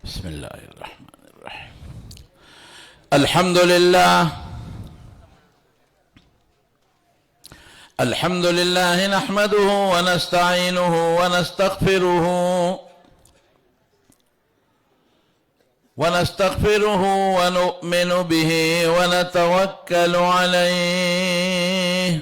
بسم الله الرحمن الرحيم. الحمد لله نحمده ونستعينه ونستغفره ونؤمن به ونتوكل عليه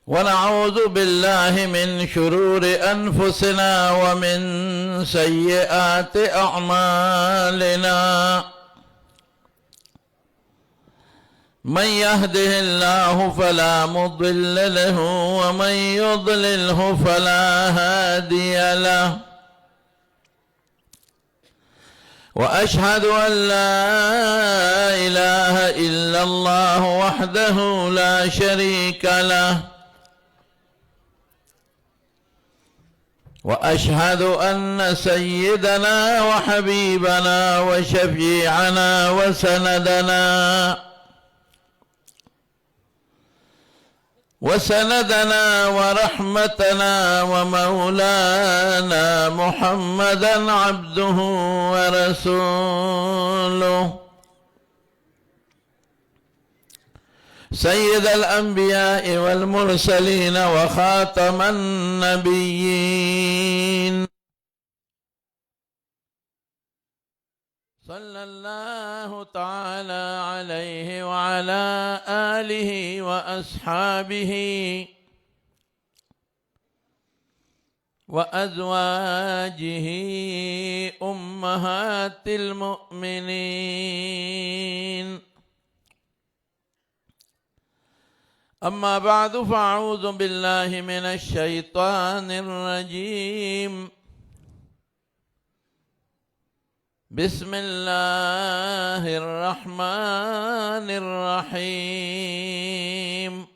ونعوذ بالله من شرور أنفسنا ومن سيئات أعمالنا. من يهده الله فلا مضل له ومن يضلله فلا هادي له. وأشهد أن لا إله إلا الله وحده لا شريك له. وأشهد أن سيدنا وحبيبنا وشفيعنا وسندنا ورحمتنا ومولانا محمدا عبده ورسوله سيد الأنبياء والمرسلين وخاتم النبيين. صلى الله تعالى عليه وعلى آله وأصحابه وأزواجه أمهات المؤمنين. أما بعد فأعوذ بالله من الشيطان الرجيم. بسم الله الرحمن الرحيم.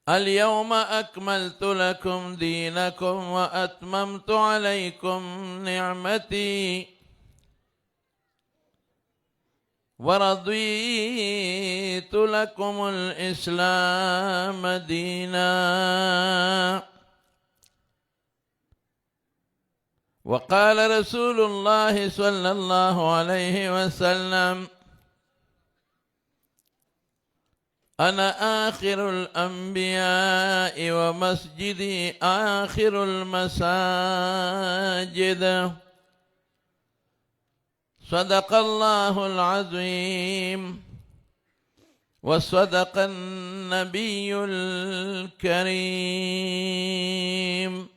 اليوم أكملت لكم دينكم وأتممت عليكم نعمتي ورضيت لكم الإسلام دينا. وقال رسول الله صلى الله عليه وسلم: أنا آخر الأنبياء ومسجدي آخر المساجد. صدق الله العظيم وصدق النبي الكريم.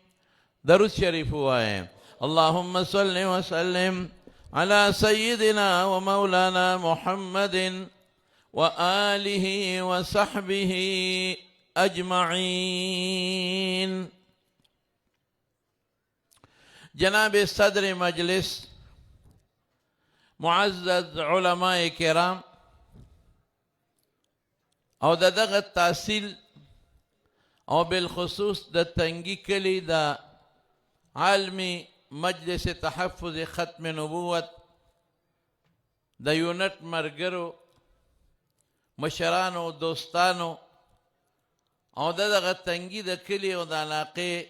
درود شريف हुआ اللهم صل وسلم على سيدنا ومولانا محمد وآله وصحبه أجمعين. جناب صدر مجلس، معزز علماء کرام او دغه تحصیل او بالخصوص د تنگی کلی د عالمی مجلس تحفظ ختم نبوت د یونټ مرګرو مشرانو دوستانو او دغه تنگی د کلی او د علاقې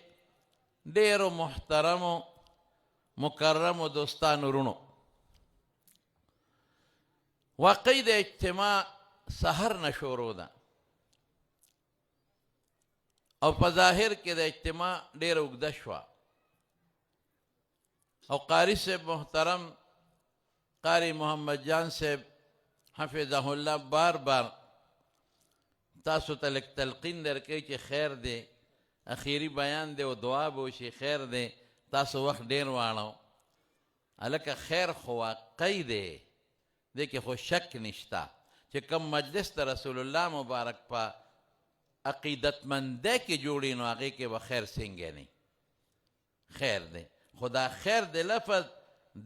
ډیرو محترمو مکرمو دوستانو رونو، واقعي د اجتماع سحر نه شروع ده او په ظاهر کې د اجتماع ډیره اوږده شوه او قاری صاحب محترم قاری محمد جان صاحب حفظه الله بار بار تاسو ته لږ تلقین درکوي چې خیر دی، اخیری بیان دی او دعا به وشي. خیر دی، تاسو وخت ډیر واړو. هلکه خیر خو واقعي دی، دې کې خو شک نشته چې کوم مجلس د رسول الله مبارک په عقیدتمندۍ کې جوړي نو هغې کې به خیر څنګه نه خیر دی. خو دا خیر د لفظ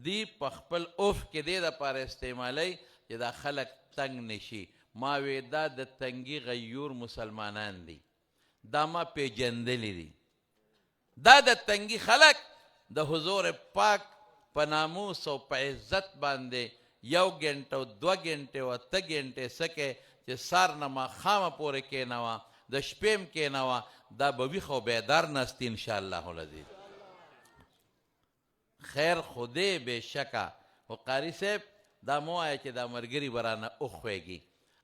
دی په خپل اوف کې دې دپاره استعمالی چې دا خلک تنګ نشي. ما وی دا د تنګي غیور مسلمانان دي، دا ما پیژندلی دي. دا د تنګي خلک د حضور پاک په ناموس او په عزت باندې 1 غنټه او 2 غنټې او 8 غنټې سکه چې سار نه ماښامه پورې کېنوه د شپې م کېنوه دا به ویښ او بیدار ناستي انشاءالله العزیز. خیر خو دی بېشکه، خو قاري صاحب دا مه وایه چې دا ملګري به رانه وښویږي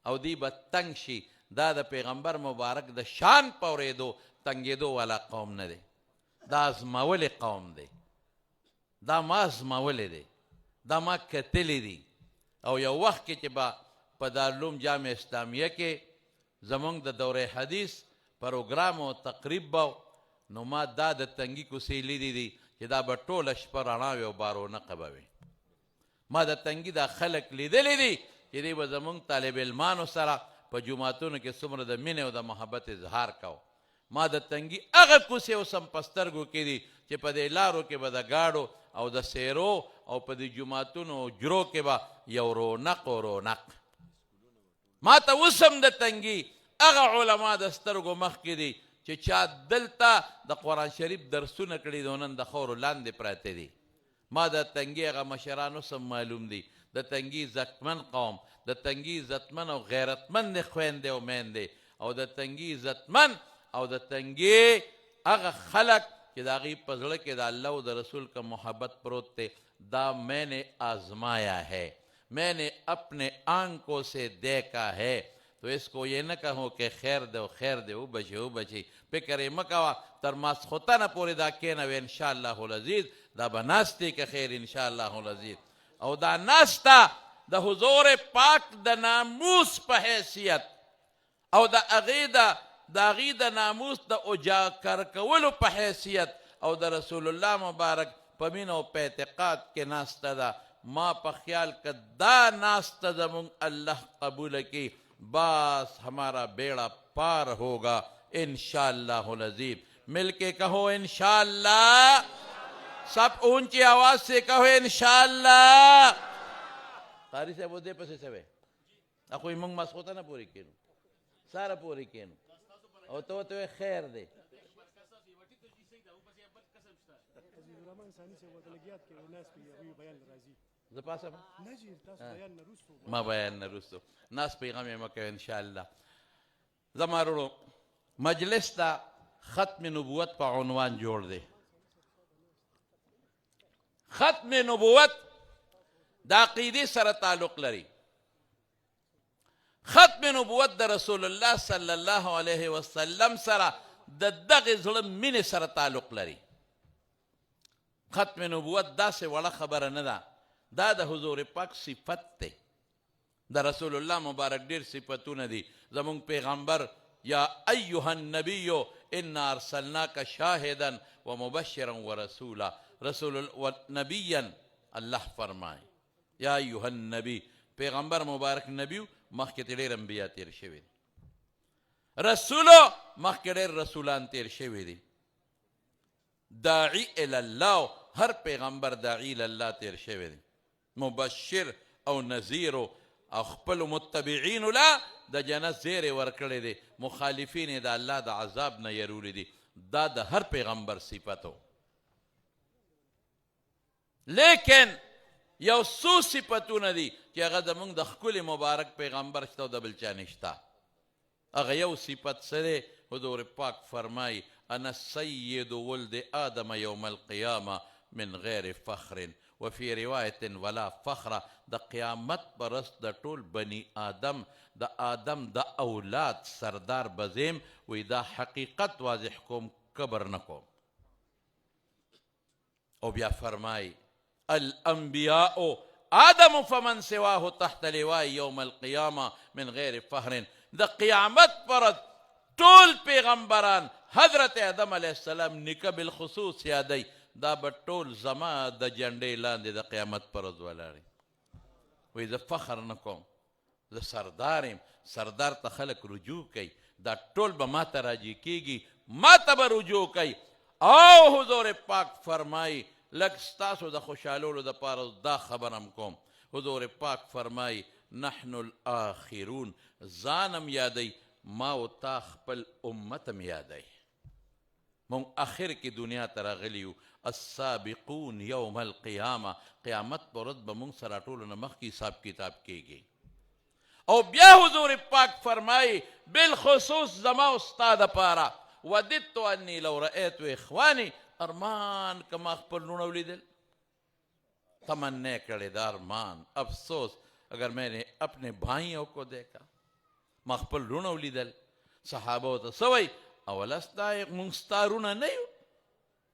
او دوی به تنګ شي. دا د پیغمبر مبارک د شان په اورېدو تنګېدو والا قوم نه دی، دا ازمولی قوم دی. دا ما ازمولی دی، دا ما کتلی دي. او یو وخت کې چې به په دارالعلوم جامع اسلامیه کې زمونږ د دوره حدیث پروګرام او تقریب به نو ما دا د تنګي کوڅې لیدې دي چې دا به ټوله شپه رڼا وي او بارونقه به وي. ما د تنګي دا خلک لیدلی دي چې دی به زمونږ طالب علمانو سره په جوماتونو کې څومره د مینې او د محبت اظهار کو. ما د تنګي هغه کوڅې اوس هم په سترګو کې دي چې په دې لارو کې به د ګاډو او د سیرو او په دې جوماتونو جرو کې به یو رونق و رونق. ما ته اوس هم د تنګي هغه علما د سترګو مخکې دي چې چا دلته د قرآن شریف درسونه کړي دي او نن د خاورو لاندې پراته دي. ما د تنګي هغه مشران اوس هم معلوم دي، د تنګي عزتمن قوم، د تنګي عزتمن او غیرتمند خویندې او میندې، او د تنګي عزتمن او د تنګي هغه خلک کہ داغی پزڑ کے دا اللہ و دا رسول کا محبت پروت تے دا میں نے آزمایا ہے، میں نے اپنے آنکھوں سے دیکھا ہے. تو اس کو یہ نہ کہو کہ خیر دے و خیر دے او بچی پکر مکوا تر ماسخوتا نہ پوری دا کینا و انشاءاللہ العزیز دا بناستی که خیر انشاءاللہ العزیز. او دا ناستا دا حضور پاک دا ناموس پا حیثیت او دا اغید ناموس دا اجاکر کولو پا حیثیت او دا رسول اللہ مبارک پمین او پا اعتقاد کے ناستا دا ما پا خیال که دا ناستا دا من اللہ قبول کی باس ہمارا بیڑا پار ہوگا انشاءاللہ العزیز. مل کے کہو انشاءاللہ، سب اونچی آواز سے کہو انشاءاللہ. قاری صاحب وہ دے پسے سوے اخوی منگ مسخوطا نا پوری کینو سارا پوری کینو او تو خیر دے. زپاسم ما بیان نرستو ناس پیغامی مکہ انشاءاللہ. زمارو مجلس تا ختم نبوت پا عنوان جوڑ دے. ختم نبوت دا عقیدی سر تعلق لري. ختم نبوت دا رسول اللہ صلی اللہ علیہ وسلم سر دا دغ ظلم من سر تعلق لري. ختم نبوت دا سے وڑا خبر ندا، دا دا حضور پاک صفت تے. دا رسول اللہ مبارک دیر صفتون دی. زمون پیغمبر یا ایوہ النبیو انا ارسلناک شاہدا ومبشرا ورسولا. رسول نبیا اللہ فرمائے یا ایوہ النبی، پیغمبر مبارک نبیو مخ کے تیرے انبیاء تیر شوی دی، رسولو مخ کے تیر رسولان تیر شوی دی. داعی الاللہ، ہر پیغمبر داعی الاللہ تیر شوی دی، مبشر او نذیرو او خپل متبعین لا دا جنت زیر ورکڑے دی، مخالفین دا اللہ دا عذاب نہ یرولی دی. دا دا ہر پیغمبر صفتو. لیکن یو سو صفتو ندی کہ اگر دا منگ دا خکل مبارک پیغمبر شتاو دا بلچا نشتا. اگر یو صفت سرے حضور پاک فرمائی انا سید ولد آدم یوم القیامة من غیر فخر وفي روایت ولا فخر. دا قیامت پرست دا طول بنی آدم دا اولاد سردار بزیم وی دا حقیقت واضح کوم کبر نکو. او بیا فرمائی الانبیاء آدم فمن سواہ تحت لوائی یوم القیامة من غیر فخر. دا قیامت پرست طول پیغمبران حضرت آدم علیہ السلام نکا بالخصوص یادی دا بطول زما دا جنڈے لاندے دا قیامت پرست والاری. وی دا فخر نکوم، دا سرداریم، سردار تا خلق رجوع کئی، دا طول با ما تا راجی کی گی، ما تا با رجوع کئی. او حضور پاک فرمائی لگ ستاسو دا خوشحالولو دا پارس دا خبرم کوم. حضور پاک فرمائی نحن الاخرون، زانم یادی ما و تا خپل امتم یادی. من آخر کی دنیا تراغلیو السابقون یوم القیامة، قیامت پرد بمون سراتولو نمخ کی حساب کتاب کی گئی. او بیا حضور پاک فرمایي بالخصوص زما او ستا دپاره وددت انی لو رأیت اخوانی ارمان که ما خپل لوڼه ولیدل تمنا کړې دا ارمان افسوس اگر میں نے اپنے بھائیوں کو دیکھا ما خپل لوڼه ولیدل صحابه ورته څه وایي اولستا مونږ ستا رونه نه یو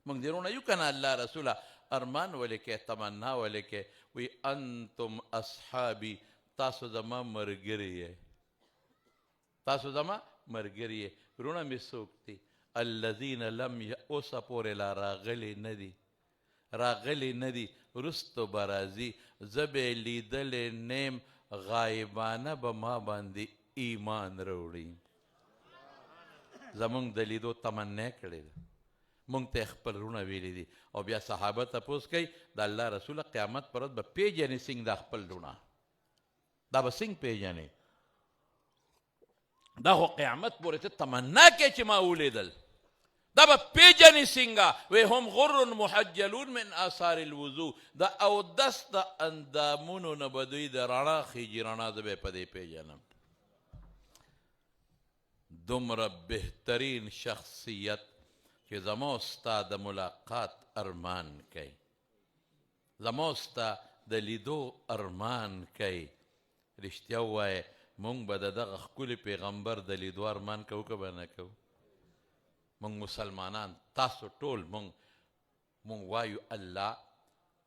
مونږ دې رونه یو که نه الله رسوله ارمان ولې کې تمنا ولې کې وی انتم اصحابي تاسو زما ملګري یې تاسو زما ملګري یې رونه مې څوک دي الذین لم اوسه پورې لا راغلي نه دي رستو به راځي زه به یې لیدلی نیم غایبانه به ما باندې ایمان راوړي زمونږ د لیدو تمنا کړې ده مونږ ته خپل رونه ویلي دي او بیا صحابه تپوس کوي د الله رسوله قیامت پر ورځ به پیژنې څنګه دا خپل رونه دا به څنګه پیژنې دا خو قیامت پورې ته تمنا کوې چې ما ولیدل دا به پیژنې څنګه وی هم غر محجلون من آثار الوضو د اودس د اندامونو نه به دوی د رڼا خیږي رڼا زه به یې په دې پیژنم دومره بهترین شخصیت چې زما او ستا د ملاقات ارمان کوي زما او ستا د لیدو ارمان کوي رښتیا ووایه مونږ به د دغه ښکلي پیغمبر د لیدو ارمان کوو که به نه کوو مونږ مسلمانان تاسو ټول مونږ وایو الله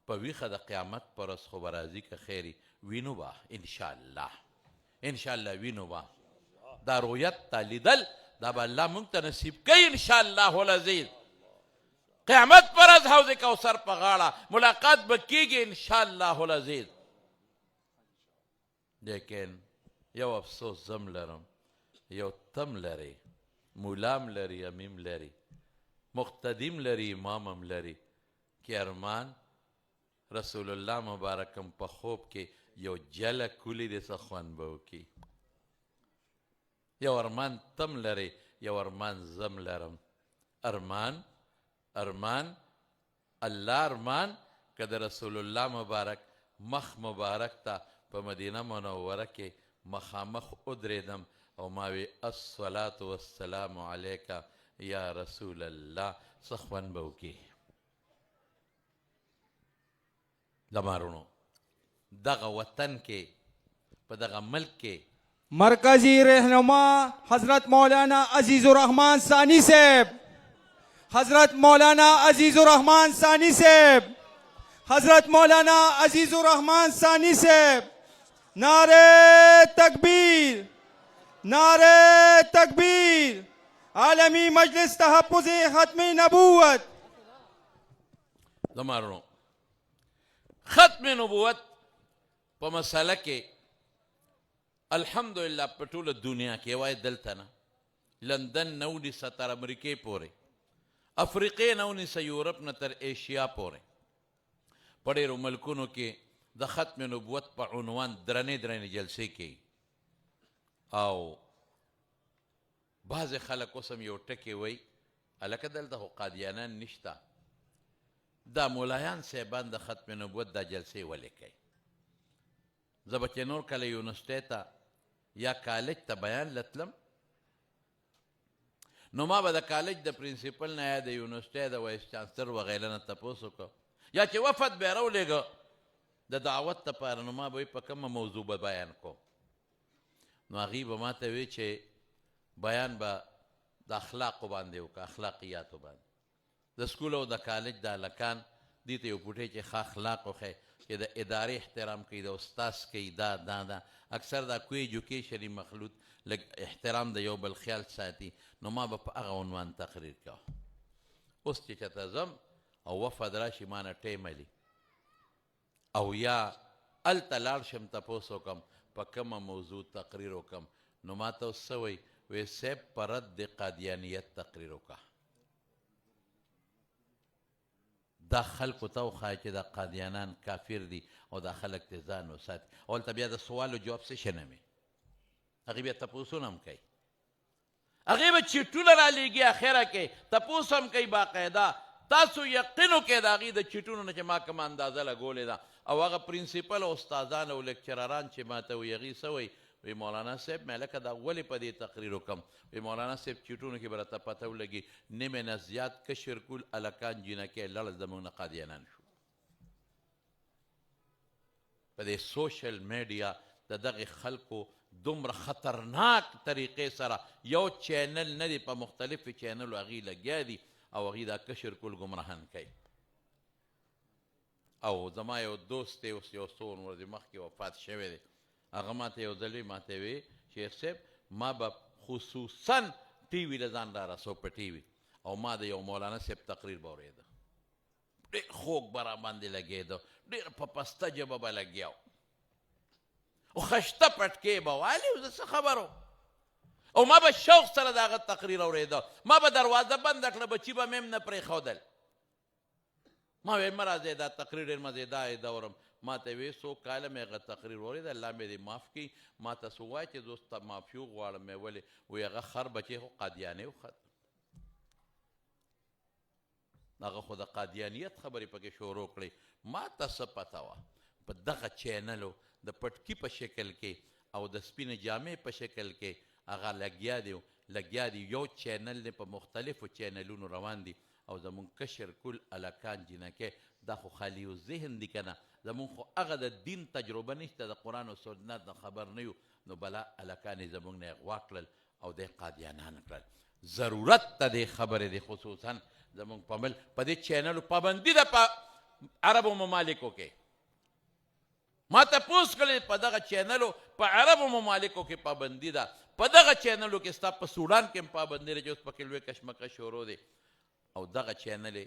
په ویښه د قیامت پر ورځ خو به راځي که خیر وینو به انشاءالله وینو به دا رؤیت تا لیدل دا به الله مونږ ته نصیب کوي انشاءالله العزیز قیامت پر ورځ حوض کوثر په غاړه ملاقات به کیږي انشاءالله العزیز لیکن یو افسوس زم لرم یو تم لري مولام لري امیم لري مقتدیم لري امامم لري کې ارمان رسول الله مبارکم په خوب کې یو جله کولی د څه خوند به وکړي یو ارمان تم لري یو ارمان زم لرم ارمان الله ارمان که د رسول الله مبارک مخ مبارک ته په مدینه منوره کې مخامخ ودرېدم او ما وی الصلاة والسلام علیک یا رسول الله څه خوند به وکړي زمارونو دغه وطن کې په دغه ملک کې مرکزی رہنما حضرت مولانا عزیز الرحمان ثانی صاحب حضرت مولانا عزیز الرحمان ثانی صاحب حضرت مولانا عزیز الرحمان ثانی صاحب نعرہ تکبیر عالمی مجلس تحفظ ختم نبوت زمارونو ختم نبوت په مسله کې الحمدلله په ټوله دنیا کې وای دلته نه لندن نه ونیسه تر امریکې پورې افریقې نه ونیسه یورپ نه تر ایشیا پورې په ډېرو ملکونو کې د ختم نبوت په عنوان درنې جلسې کوي او بعضې خلک اوس هم یو ټکې وایي هلکه دلته خو قادیانان نشته دا مولایان صاحبان د ختم نبوت دا جلسې ولې کوي زه به چې نور کله یونیورسټۍ ته یا کالج ته بیان لتلم نو ما به د کالج د پرنسپل نه یا د یونیورسټۍ د وایس چانسلر وغیره نه تپوس وکړه یا چې وفد به یې راولېږه د دعوت دپاره نو ما به وایي په کومه موضوع به بیان کوم نو هغوی به ما ته وایي چې بیان به د اخلاقو باندې وکړه اخلاقیاتو باندې د سکول او د کالج د هلکان دې ته یو پوټی چې ښه اخلاق وښی چې د ادارې احترام کوي د استاذ کوي دا اکثر دا کوی ایجوکیشني مخلوط لږ احترام د یو بل خیال ساتي نو ما به په هغه عنوان تقریر کوه اوس چې چېرته ځم او وفد راشي ما نه ټیم علي او یا هلته لاړ شم تپوس وکړم په کومه موضوع تقریر وکړم نو ما ته اوس څه وایي وی صاحب په رد د قادیانیت تقریر وکړه دا خلکو ته وښایه چې دا قادیانان کافر دي او دا خلک ترې ځان وساتي او هلته بیا د سوال و جواب سیشن هم وي هغې بیا تپوسونه هم کوي هغې به چیټونه رالیږي اخره کې تپوس هم کوي باقاعده تاسو یقین وکړئ د هغې د چیټونو نه چې ما کومه اندازه لګولې ده او هغه پرنسپل او استادان او لیکچرران چې ما ته وایي هغې څه وایي وی مولانا صاحب مې لکه دا ولې په دې تقریر وکړم وی مولانا صاحب چیټونو کې به راته پته ولګي نیمې نه زیات کشر کول هلکان جینکۍ لړ زموږ نه قادیانان شو په دې سوشل میډیا د دغې خلکو دومره خطرناک طریقې سره یو چینل نه دی په مختلفو چینلو هغې لګیا دي او هغې دا کشر کول ګمراهان کوي او زما یو دوست دی اوس یو څو ورځې مخکې وفات شوی دی هغه ماته یو ځل ماته وی شیخ صاحب ما به خصوصا ټي وي له ځان را رسو په ټي وي او ما د یو مولانا صاحب تقریر به اورېده ډېر خوږ به را باندې لګېده ډېر په پسته ژبه به لګیا او خشته پټکې به والي زه څه خبرو او ما به شوق سره د هغه تقریر اورېده ما به دروازه بنده کړه بچي به مې هم نه پرېښودل ما وی مه راځئ دا تقریر ډېر مزېدار دی اورم ما ته وی څو کاله مې هغه تقریر واورېد الله مې دې معاف کړي ما ته څه ووایه چې دوست ته معافي وغواړم مې ولې وی هغه خر بچی خو قادیانۍ وخت هغه خو د قادیانیت خبرې پکې شروع کړې ما ته څه پته وه په دغه چینلو د پټکي په شکل کې او د سپینې جامې په شکل کې هغه لګیا دي یو چینل دی په مختلفو چینلونو روان دي او زمونږ کشر کل هلکان جینکۍ دا خو خالی یو ذهن دی که نه زمونږ خو هغه د دین تجربه نشته د قرآن و سنت نه خبر نه یو نو بلا هلکان یې زمونږ نه اغوا کړل او دی قادیانان کړل ضرورت ته دې خبرې دی خصوصا زمونږ په ملک په دې چینلو پابندي ده په عربو ممالکو کې ما تپوس کړی په دغه چینلو په عربو ممالکو کې پابندي ده په دغه چینلو کې ستا په سوډان کې هم پابندي ده چې اوس پکې لوی کشمکش شروع دی او دغه چینل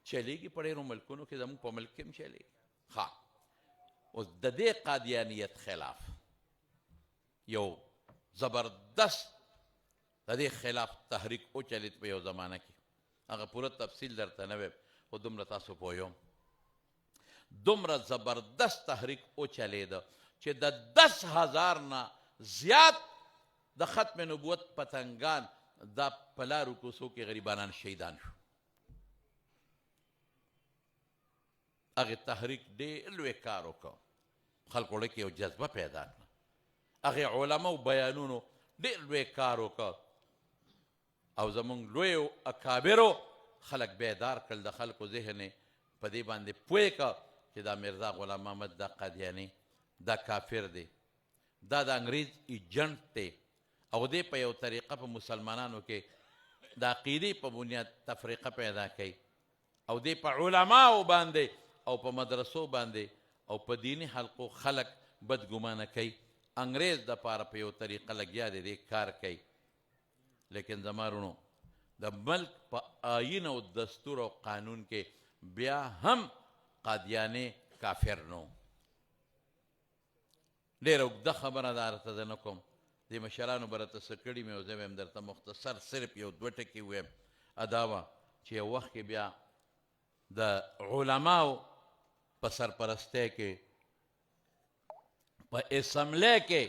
چلیږي په ډېرو ملکونو کې زموږ په ملک کې هم چلیږي ښه اوس د دې قادیانیت خلاف یو زبردست د دې خلاف تحریک وچلید په یو زمانه کې هغه پوره تفصیل درته نه ویم خو دومره تاسو پوهیوم دومره زبردست تحریک وچلیده چې د 10,000 نه زیات د ختم نبوت پتنګان دا په لارو کوڅو کې غریبانان شهیدان شو هغې تحریک ډېر لوی کار وکړ خلکو کې یو جذبه پیدا کړه هغې علماو بیانونو ډېر لوی کار وکړ او زمونږ لویو اکابرو خلک بیدار کړل د خلکو ذهن په دې باندې پوه کړه چې دا میرزا غلام محمد دا قادیاني دا کافر دی دا د انګریز ایجنټ دی او دې په یو طریقه په مسلمانانو کې د عقیدې په بنیاد تفریقه پیدا کوي او دې په علماو باندې او په مدرسو باندې او په دیني حلقو خلک بدګمانه کوي انګریز دپاره په یو طریقه لګیا دی دې کار کوي لیکن زما رونو د ملک په آیین او دستور او قانون کې بیا هم قادیانې کافر نو ډېره اوږده خبره دا درته زه نه کوم دې مشرانو به راته څه کړي مې او زه به هم درته مختصر صرف یو 2 ټکي ویم ادا وه چې یو وخت کې بیا د علماو په سرپرستۍ کې په اسمبلی کې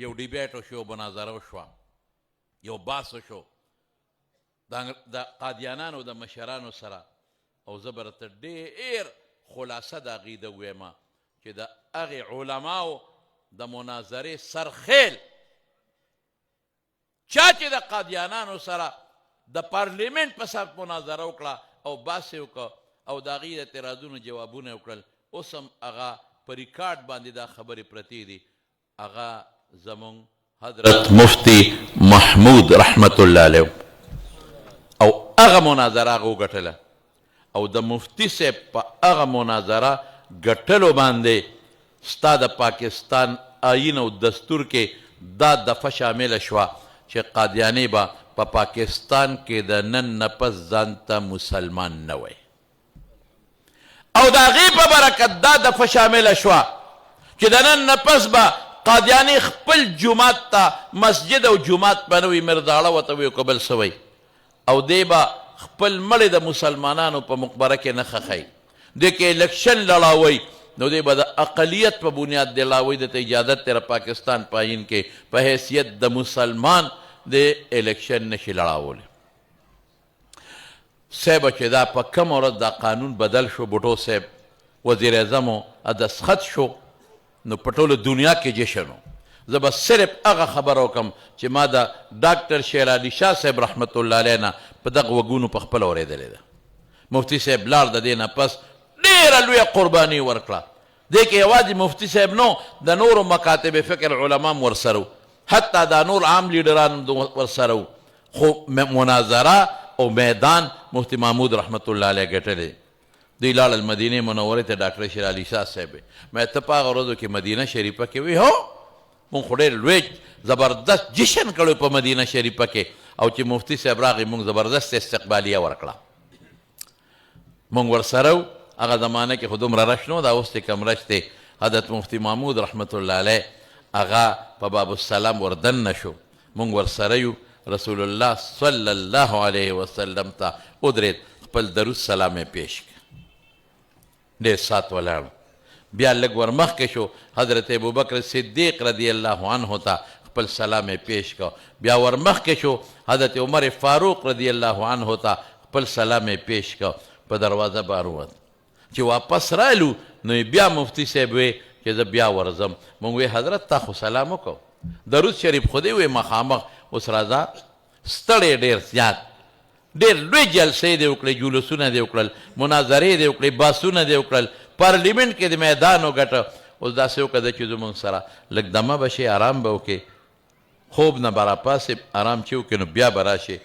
یو ډیبیټ وشو مناظره وشوه یو بحث وشو د قادیانانو د مشرانو سره او زه به راته ډېر خلاصه د هغې ده ویمه چې د هغې علماو د مناظرې سرخیل چا چې د قادیانانو سره د پارلیمنت په سر مناظره وکړه او بحث یې وکړه او د هغې د اعتراضونو جوابونه یې وکړل اوس هم هغه په ریکارډ باندې دا خبرې پرتې دي هغه زمونږ حضرت مفتی محمود رحمت الله علیه او هغه مناظره هغه وګټله او د مفتی صاحب په هغه مناظره ګټلو باندې ستا د پاکستان آیین او دستور کې دا دفعه شامله شوه چې قادیاني به په پاکستان کې د نن نه پس ځان ته مسلمان نه وی او د هغې په برکت دا دفعه شامله شوه چې د نن نه پس به قادیاني خپل جومات ته مسجد او جومات به نه وي مرداړه ورته وي که بل څه وی او دی به خپل مړی د مسلمانانو په مقبره کې نه خښئ دی کې الیکشن لړاوئ نو دی به د اقلیت په بنیاد دی لړاوئ دته اجازت دی پاکستان په آیین کې په حیثیت د مسلمان د الیکشن نشي لړاولی صاحبه چې دا په کم ورځ دا قانون بدل شو بوټو صاحب وزیر اعظم و دستخط شو نو په ټوله دنیا کې جشن و زه به صرف هغه خبره وکړم چې ما د ډاکټر شیر علي شاه صاحب رحمت الله علیه نه په دغه وګونو په خپله اورېدلې ده. مفتي صاحب لاړ، د دې نه پس ډېره لویه قرباني ورکړه. دې کې یوازې مفتي صاحب نو د نورو مکاتب فکر علما هم ورسره وو، حتی دا نور عام لیډران ورسره وو، خو مناظره او میدان مفتي محمود رحمت الله علیه ګټلی. دوی لاړل مدینې منورې ته ډاکټر شیر علي شاه صاحب. مې ته په هغه ورځو کې مدینه شریفه کې وی هو مونږ خو ډېر لوی زبردست جشن کړی په مدینه شریفه کې، او چې مفتي صاحب راغی مونږ زبردست استقبالیه ورکړه. مونږ ورسره و. هغه زمانه کې خو دومره رش نه و، دا اوس چې کوم رش دی. حضرت مفتي محمود رحمت الله علیه هغه په باب السلام وردننه شو، مونږ ورسره یو. رسول الله صلی الله علیه وسلم ته ودرېد، خپل درود سلام یې پیش کړ، ډېر سات ولاړ. بیا لږ ورمخکې شو، حضرت ابوبکر صدیق رضی الله عنه ته خپل سلام یې پیش کړ. بیا ورمخکې شو، حضرت عمر فاروق رضی الله عنه ته خپل سلام یې پیش کړ. په دروازه بار ووت. چې واپس رالو نو بیا مفتي صاحب وی چې زه بیا ورځم. مونږ وی حضرت تا خو سلام وکړو، درود شریف خو دې وی مخامخ، اوس راځه. ستړی ډېر زیات، ډېر لوی جلسې دې وکړې، جلوسونه دې وکړل، مناظرې دې وکړې، باسونه دې وکړل، پارلیمنټ کې د میدان وګټه. اوس داسې وکړه چې زمونږ سره لږ دمه به شي، آرام به وکړې، خوب نه به راپاسې، آرام چې وکړې نو بیا به راشې.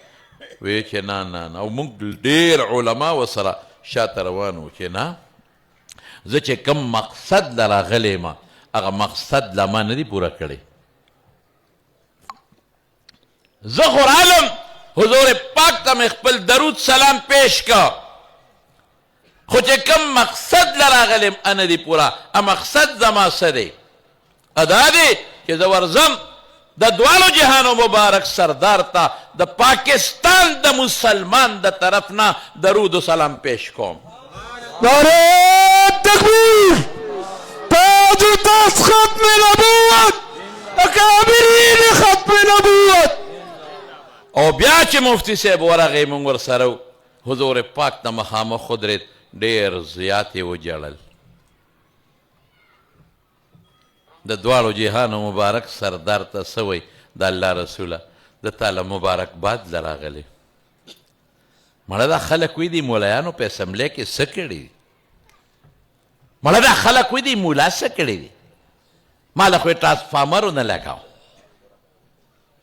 وی چې نه نه نه. او موږ ډېر علما ورسره شاته روان وو چې نه، زه چې کوم مقصد له راغلی یم هغه مقصد لا ما نه دي پوره کړی. زه خو رالم حضور پاک ته مې خپل درود سلام پیش که، خو چې کوم مقصد له راغلی یم نه دي پوره. مقصد زما څه دی؟ دا دی چې زه ورځم د دوالو جهانو مبارک سردار ته د پاکستان د مسلمان د طرف نه درود و سلام پیش کوم. نعره تکبیر، تاج و تاج ختم نبوت، اکابرین ختم نبوت. او بیا چې مفتي صاحب ورغی مونږ ورسره و، حضور پاک ته مخامخ ودرېد، ډېر زیات یې وجړل. د دواړو جهانو مبارک سردار ته څه وایي؟ د الله رسوله د تا له مبارکباد له راغلی. مړه دا خلک وایي دي مولایانو په اسمبلی کې څه کړي دي؟ مړه دا خلک وایي دي مولا څه کړي دي؟ ما له خو یې ټرانسفارمر ونه لګاو،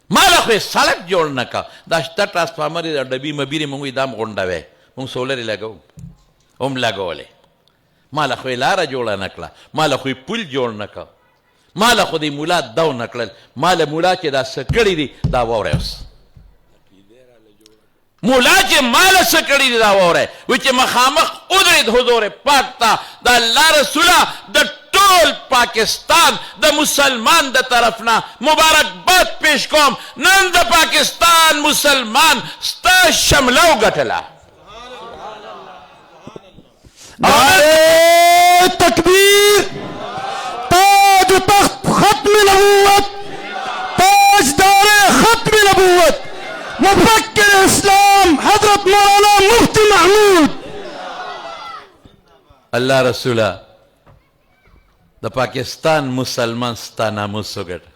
ما له خو یې سړک جوړ نه کا. دا شته ټرانسفارمر یې د ډبي مبیرې مونږ دا هم غونډوی، مونږ سولر یې لګوو، هم لګولې. ما له خو یې لاره جوړه نه کړه، ما له خو یې پل جوړ نه کړه، ما له خو دې مولا دو نه کړل. ما له مولا چې دا څه کړي دي دا واورئ. اوس مولا چې ما له څه کړي دي دا واورئ. وایي چې مخامخ ودرېد حضور پاک ته د الله رسوله د ټول پاکستان د مسلمان د طرف نه مبارکباد پیش کوم. نن د پاکستان مسلمان ستا شمله وګټله. نعره تکبیر، تاج و تخت ختم نبوت، تاجدار ختم نبوت، مفکر اسلام حضرت مولانا مفتی محمود. الله رسوله د پاکستان مسلمان ستا ناموس وګټه.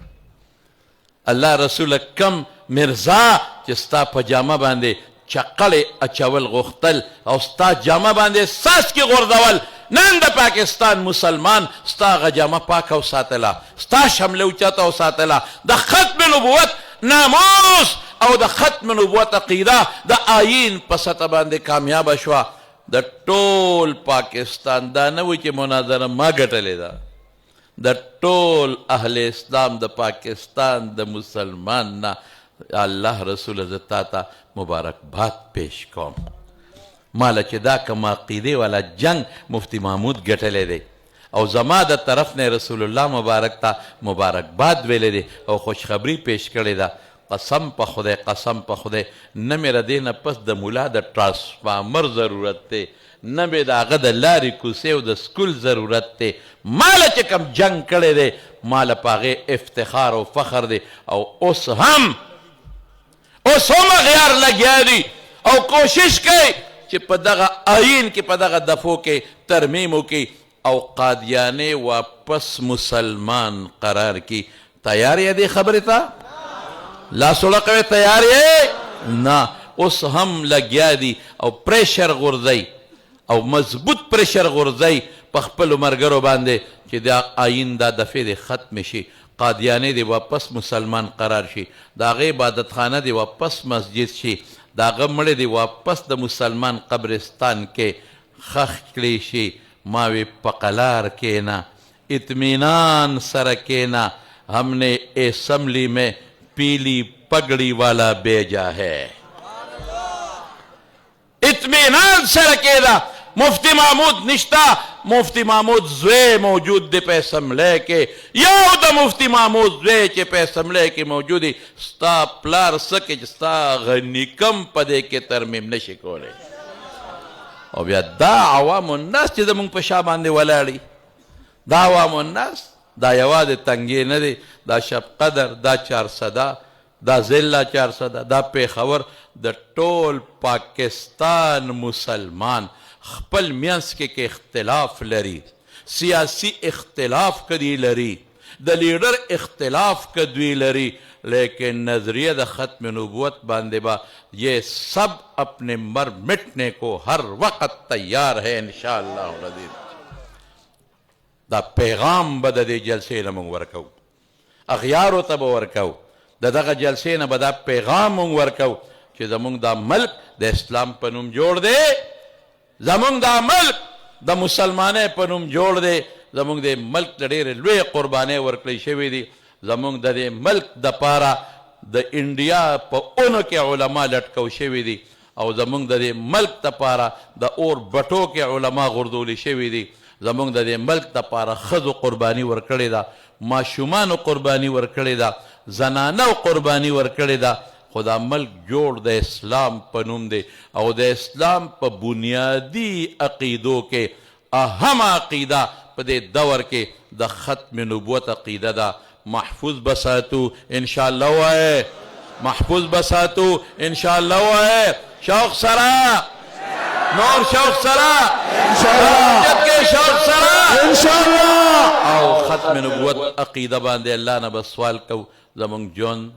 الله رسوله کم مرزا چې ستا په جامه باندې چقړې اچول غوښتل او ستا جامه باندې ساسکې غورځول، نن د پاکستان مسلمان ستا هغه جامه پاکه وساتله، ستا شمله اوچته وساتله. د ختم نبوت ناموس او د ختم نبوت عقیده د آیین په سطح باندې کامیابه شوه. د ټول پاکستان دا نه وایي چې مناظره ما ګټلې ده، د ټول اهل اسلام د پاکستان د مسلمان نه الله رسول زه تا ته مبارکباد پیش کوم. ماله چې دا کوم عقیدې والا جنگ مفتی محمود ګټلی دی او زما د طرف نه رسول الله مبارک ته مبارکباد ویلی دی او خوشخبری پیش کړې ده. قسم په خدای، قسم په خدای، نه مې د دې نه پس د مولا د ټرانسفارمر ضرورت دی، نه مې د هغه د لارې کوڅې او د سکول ضرورت دی. ماله چې کوم جنگ کړی دی ماله په هغې افتخار او فخر دی. او اوس هم اغیار لګیا دي او کوشش کوي چې په دغه آیین کې په دغه دفو کې ترمیم وکړي او قادیانې واپس مسلمان قرار کړي. تیار یې دې خبرې ته لاس وړه تیار یې نه اوس هم لګیا دي او پریشر غورځئ او مضبوط پریشر غورځئ په خپلو ملګرو باندې چې دا آیین دا دفعې دې ختم شي قادیانې دې واپس مسلمان قرار شي د هغې عبادتخانه دې واپس مسجد شي د هغه مړی دې واپس د مسلمان قبرستان کې خښ کړی شي ما وی په قلار کېنه اطمینان سره کېنه ہم نے اسمبلی میں پیلی پگڑی والا بھیجا ہے اطمینان سره کېده مفتی محمود نشتا مفتی محمود زوی موجود دی په اسمبلی کې یو د مفتی محمود زوی چې په اسمبلی کې موجود دی ستا پلار څه کې چې ستا غني کم په دې کې ترمیم نشي کولی او بیا دا عوام الناس چې زمونږ په شا باندې ولاړي دا عوام الناس دا یوازې تنګې نه دی دا شب قدر دا چارسده دا ضلع چارسده دا پیښور د ټول پاکستان مسلمان خپل منځ کې اختلاف لري سیاسی اختلاف کدی لري د لیډر اختلاف کدوی لري لیکن نظریہ د ختم نبوت باندې با یہ سب اپنے مر مٹنے کو ہر وقت تیار ہے انشاءاللہ العزیز دا پیغام به د دې جلسې نه موږ ورکو اغیارو ته به ورکو د دغه جلسې نه به دا پیغام موږ ورکو چې زموږ دا ملک د اسلام په نوم جوړ دی زموږ دا ملک د مسلمانۍ په نوم جوړ دی زموږ د ملک د ډېرې لویې قربانۍ ورکړی شوي دي زموږ د دې ملک دپاره د انډیا په اونو کې علما لټکو شوي دي او زموږ د دې ملک دپاره د اور بټو کې علما غورځولی شوي دي زموږ د دې ملک دپاره ښځو قرباني ورکړې ده ماشومانو قرباني ورکړې ده زنانو قرباني ورکړې ده خو دا ملک جوړ د اسلام په نوم دی او د اسلام په بنیادي عقیدو کې اهم عقیده په دې دور کې د ختم نبوت عقیده ده محفوظ بساتو انشاءالله وایه محفوظ بساتو انشاءالله وایه شوق سره نور شوق سره شوق سره انشاءالله او ختم نبوت عقیده باندې الله نه به سوال کو زمونږ ژوند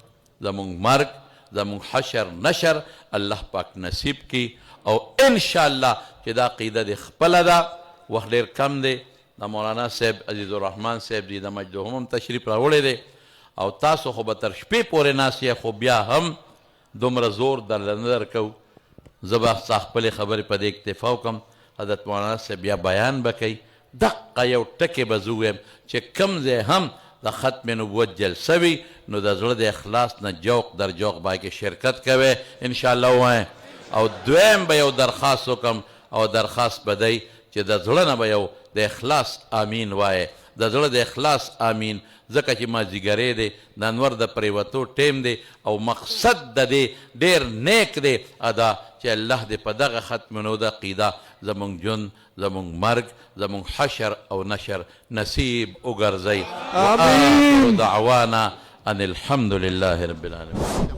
زمونږ مرګ زمونږ حشر نشر الله پاک نصیب کی او انشاءالله چې دا عقیده دې خپله ده وخت ډېر کم دی د مولانا صاحب عزیز الرحمن صاحب دي د مجدهم هم تشریف راوړی دی او تاسو خو به تر شپې پورې ناست یې خو بیا هم دومره زور درله نه درکو زه به ستا خپلې خبرې په دې اکتفا وکړم حضرت مولانا صاحب بیا بیان به کوي دقه یو ټکې به زه ووایم چې کوم ځای هم د ختم نبوت جلسه وي نو د زړه د اخلاص نه جوق در جوق باندې کې شرکت کوئ انشاءالله ووایم او دویم به یو درخواست وکړم او درخواست به دی چې د زړه نه به یو د اخلاص آمین وایه د زړه د اخلاص آمین ځکه چې مازدیګری دی د انور د پریوتو ټیم دی او مقصد د دې ډېر نیک دی ادا چې الله دې په دغه ختم نبوت عقیده زموږ ژوند زموږ مرګ زموږ حشر او نشر نصیب وګرځئ وآخر دعوانا ان الحمد لله رب العالمين